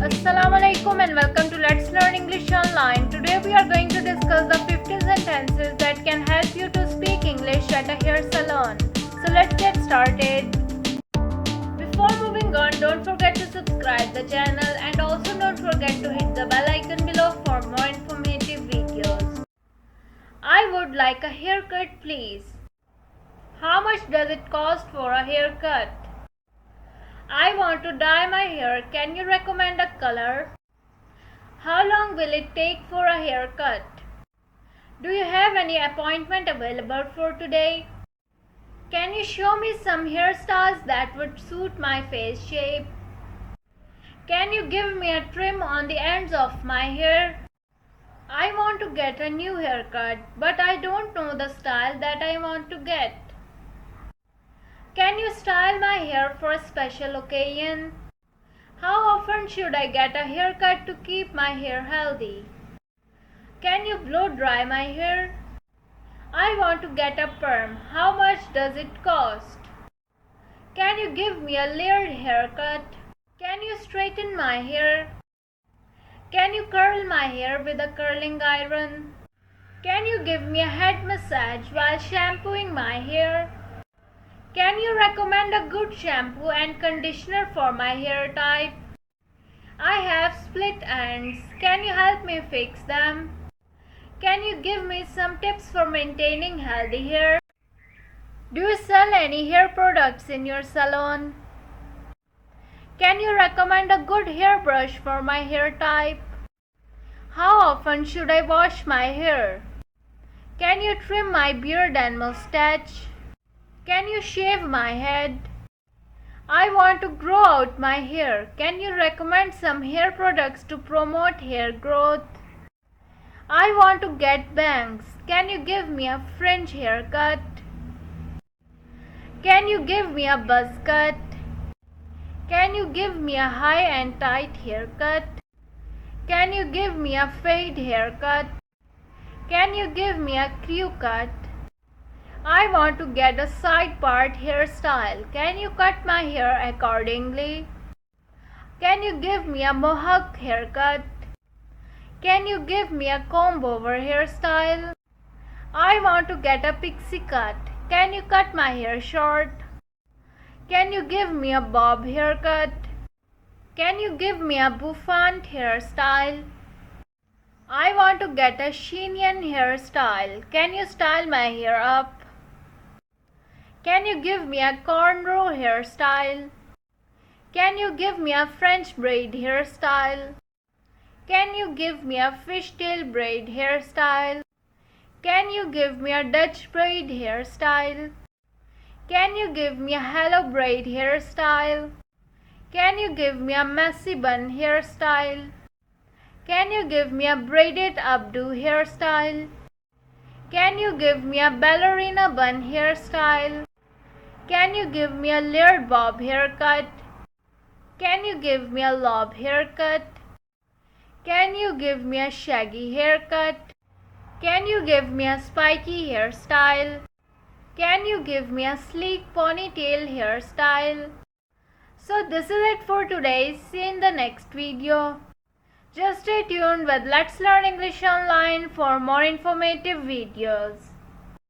Assalamu alaikum and welcome to Let's Learn English Online. Today we are going to discuss the 50 sentences that can help you to speak English at a hair salon. So let's get started. Before moving on, don't forget to subscribe the channel and also don't forget to hit the bell icon below for more informative videos. I would like a haircut, please. How much does it cost for a haircut? I want to dye my hair. Can you recommend a color? How long will it take for a haircut? Do you have any appointment available for today? Can you show me some hairstyles that would suit my face shape? Can you give me a trim on the ends of my hair? I want to get a new haircut, but I don't know the style that I want to get. Can you style my hair for a special occasion? How often should I get a haircut to keep my hair healthy? Can you blow dry my hair? I want to get a perm. How much does it cost? Can you give me a layered haircut? Can you straighten my hair? Can you curl my hair with a curling iron? Can you give me a head massage while shampooing my hair? Can you recommend a good shampoo and conditioner for my hair type? I have split ends. Can you help me fix them? Can you give me some tips for maintaining healthy hair? Do you sell any hair products in your salon? Can you recommend a good hairbrush for my hair type? How often should I wash my hair? Can you trim my beard and mustache? Can you shave my head? I want to grow out my hair. Can you recommend some hair products to promote hair growth? I want to get bangs. Can you give me a fringe haircut? Can you give me a buzz cut? Can you give me a high and tight haircut? Can you give me a fade haircut? Can you give me a crew cut? I want to get a side part hairstyle. Can you cut my hair accordingly? Can you give me a mohawk haircut? Can you give me a comb over hairstyle? I want to get a pixie cut. Can you cut my hair short? Can you give me a bob haircut? Can you give me a bouffant hairstyle? I want to get a chinian hairstyle. Can you style my hair up? Can you give me a cornrow hairstyle? Can you give me a French braid hairstyle? Can you give me a fishtail braid hairstyle? Can you give me a Dutch braid hairstyle? Can you give me a hello braid hairstyle? Can you give me a messy bun hairstyle? Can you give me a braided updo hairstyle? Can you give me a ballerina bun hairstyle? Can you give me a layered bob haircut? Can you give me a lob haircut? Can you give me a shaggy haircut? Can you give me a spiky hairstyle? Can you give me a sleek ponytail hairstyle? So this is it for today. See you in the next video. Just stay tuned with Let's Learn English Online for more informative videos.